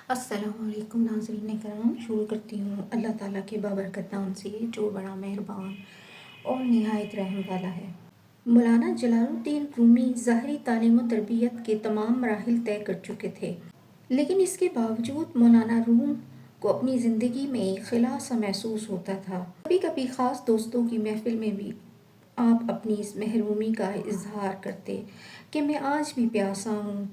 السلام علیکم ناظرین کرام، شروع کرتی ہوں اللہ تعالیٰ کے بابرکت نام سے جو بڑا مہربان اور نہایت رحم والا ہے۔ مولانا جلال الدین رومی ظاہری تعلیم و تربیت کے تمام مراحل طے کر چکے تھے، لیکن اس کے باوجود مولانا روم کو اپنی زندگی میں ایک خلا سا محسوس ہوتا تھا۔ کبھی کبھی خاص دوستوں کی محفل میں بھی آپ اپنی اس محرومی کا اظہار کرتے کہ میں آج بھی پیاسا ہوں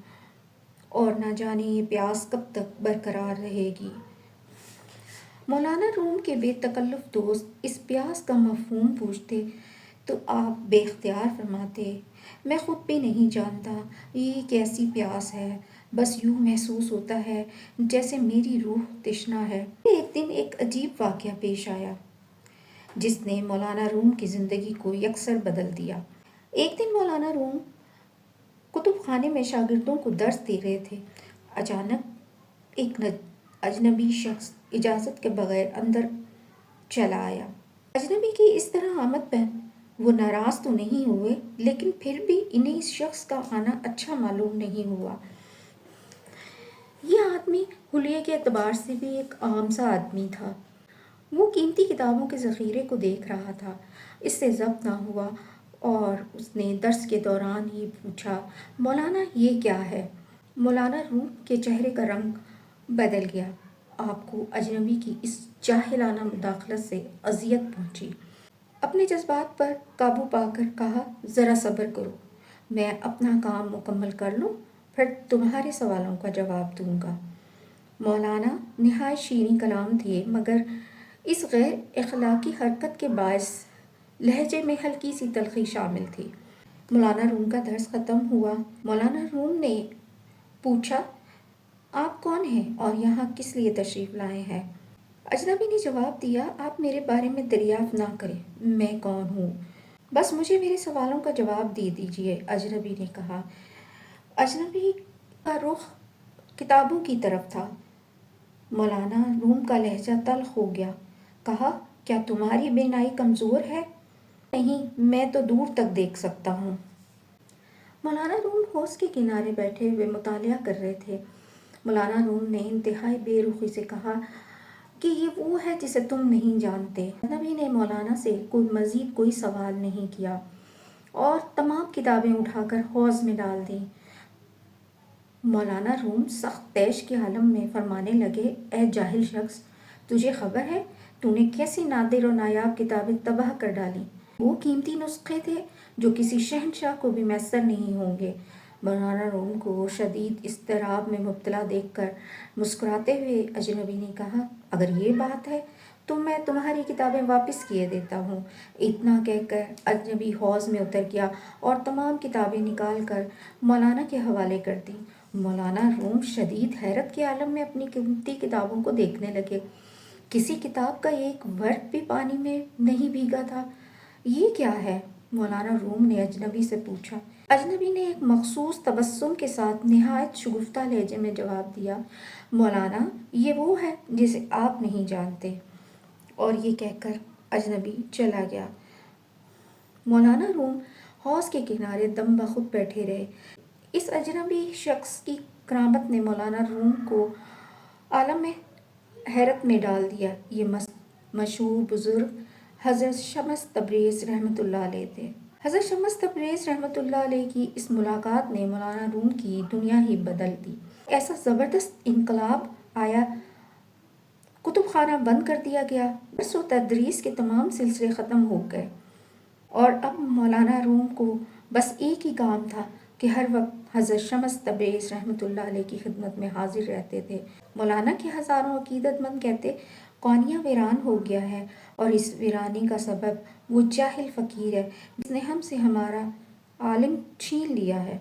اور نہ جانے یہ پیاس کب تک برقرار رہے گی۔ مولانا روم کے بے تکلف دوست اس پیاس کا مفہوم پوچھتے تو آپ بے اختیار فرماتے، میں خود بھی نہیں جانتا یہ کیسی پیاس ہے، بس یوں محسوس ہوتا ہے جیسے میری روح تشنا ہے۔ ایک دن ایک عجیب واقعہ پیش آیا جس نے مولانا روم کی زندگی کو یکسر بدل دیا۔ ایک دن مولانا روم کتب خانے میں شاگردوں کو درس دے رہے تھے۔ اچانک ایک اجنبی شخص اجازت کے بغیر اندر چلا آیا۔ اجنبی کی اس طرح آمد پر وہ ناراض تو نہیں ہوئے، لیکن پھر بھی انہیں اس شخص کا آنا اچھا معلوم نہیں ہوا۔ یہ آدمی حلیے کے اعتبار سے بھی ایک عام سا آدمی تھا۔ وہ قیمتی کتابوں کے ذخیرے کو دیکھ رہا تھا۔ اس سے ضبط نہ ہوا اور اس نے درس کے دوران ہی پوچھا، مولانا یہ کیا ہے؟ مولانا روم کے چہرے کا رنگ بدل گیا۔ آپ کو اجنبی کی اس جاہلانہ مداخلت سے اذیت پہنچی۔ اپنے جذبات پر قابو پا کر کہا، ذرا صبر کرو، میں اپنا کام مکمل کر لوں، پھر تمہارے سوالوں کا جواب دوں گا۔ مولانا نہایت شیریں کلام تھے، مگر اس غیر اخلاقی حرکت کے باعث لہجے میں ہلکی سی تلخی شامل تھی۔ مولانا روم کا درس ختم ہوا۔ مولانا روم نے پوچھا، آپ کون ہیں اور یہاں کس لیے تشریف لائے ہیں؟ اجنبی نے جواب دیا، آپ میرے بارے میں دریافت نہ کریں، میں کون ہوں، بس مجھے میرے سوالوں کا جواب دے دیجیے۔ اجنبی نے کہا۔ اجنبی کا رخ کتابوں کی طرف تھا۔ مولانا روم کا لہجہ تلخ ہو گیا۔ کہا، کیا تمہاری بینائی کمزور ہے؟ نہیں، میں تو دور تک دیکھ سکتا ہوں۔ مولانا روم حوض کے کنارے بیٹھے ہوئے مطالعہ کر رہے تھے۔ مولانا روم نے انتہائی بے رخی سے کہا کہ یہ وہ ہے جسے تم نہیں جانتے۔ اجنبی نے مولانا سے مزید کوئی سوال نہیں کیا اور تمام کتابیں اٹھا کر حوض میں ڈال دیں۔ مولانا روم سخت طیش کے عالم میں فرمانے لگے، اے جاہل شخص، تجھے خبر ہے تو نے کیسی نادر و نایاب کتابیں تباہ کر ڈالیں؟ وہ قیمتی نسخے تھے جو کسی شہنشاہ کو بھی میسر نہیں ہوں گے۔ مولانا روم کو شدید اضطراب میں مبتلا دیکھ کر مسکراتے ہوئے اجنبی نے کہا، اگر یہ بات ہے تو میں تمہاری کتابیں واپس کیے دیتا ہوں۔ اتنا کہہ کر اجنبی حوض میں اتر گیا اور تمام کتابیں نکال کر مولانا کے حوالے کر دیں۔ مولانا روم شدید حیرت کے عالم میں اپنی قیمتی کتابوں کو دیکھنے لگے۔ کسی کتاب کا ایک ورق بھی پانی میں نہیں بھیگا تھا۔ یہ کیا ہے؟ مولانا روم نے اجنبی سے پوچھا۔ اجنبی نے ایک مخصوص تبسم کے ساتھ نہایت شگفتہ لہجے میں جواب دیا، مولانا یہ وہ ہے جسے آپ نہیں جانتے۔ اور یہ کہہ کر اجنبی چلا گیا۔ مولانا روم حوض کے کنارے دم بخود بیٹھے رہے۔ اس اجنبی شخص کی کرامت نے مولانا روم کو عالم حیرت میں ڈال دیا۔ یہ مشہور بزرگ حضرت شمس تبریز رحمۃ اللہ علیہ تھے۔ حضرت شمس تبریز رحمۃ اللہ علیہ کی اس ملاقات نے مولانا روم کی دنیا ہی بدل دی۔ ایسا زبردست انقلاب آیا، کتب خانہ بند کر دیا گیا، درس و تدریس کے تمام سلسلے ختم ہو گئے اور اب مولانا روم کو بس ایک ہی کام تھا کہ ہر وقت حضرت شمس تبریز رحمۃ اللہ علیہ کی خدمت میں حاضر رہتے تھے۔ مولانا کے ہزاروں عقیدت مند کہتے، قونیہ ویران ہو گیا ہے اور اس ویرانی کا سبب وہ جاہل فقیر ہے جس نے ہم سے ہمارا عالم چھین لیا ہے۔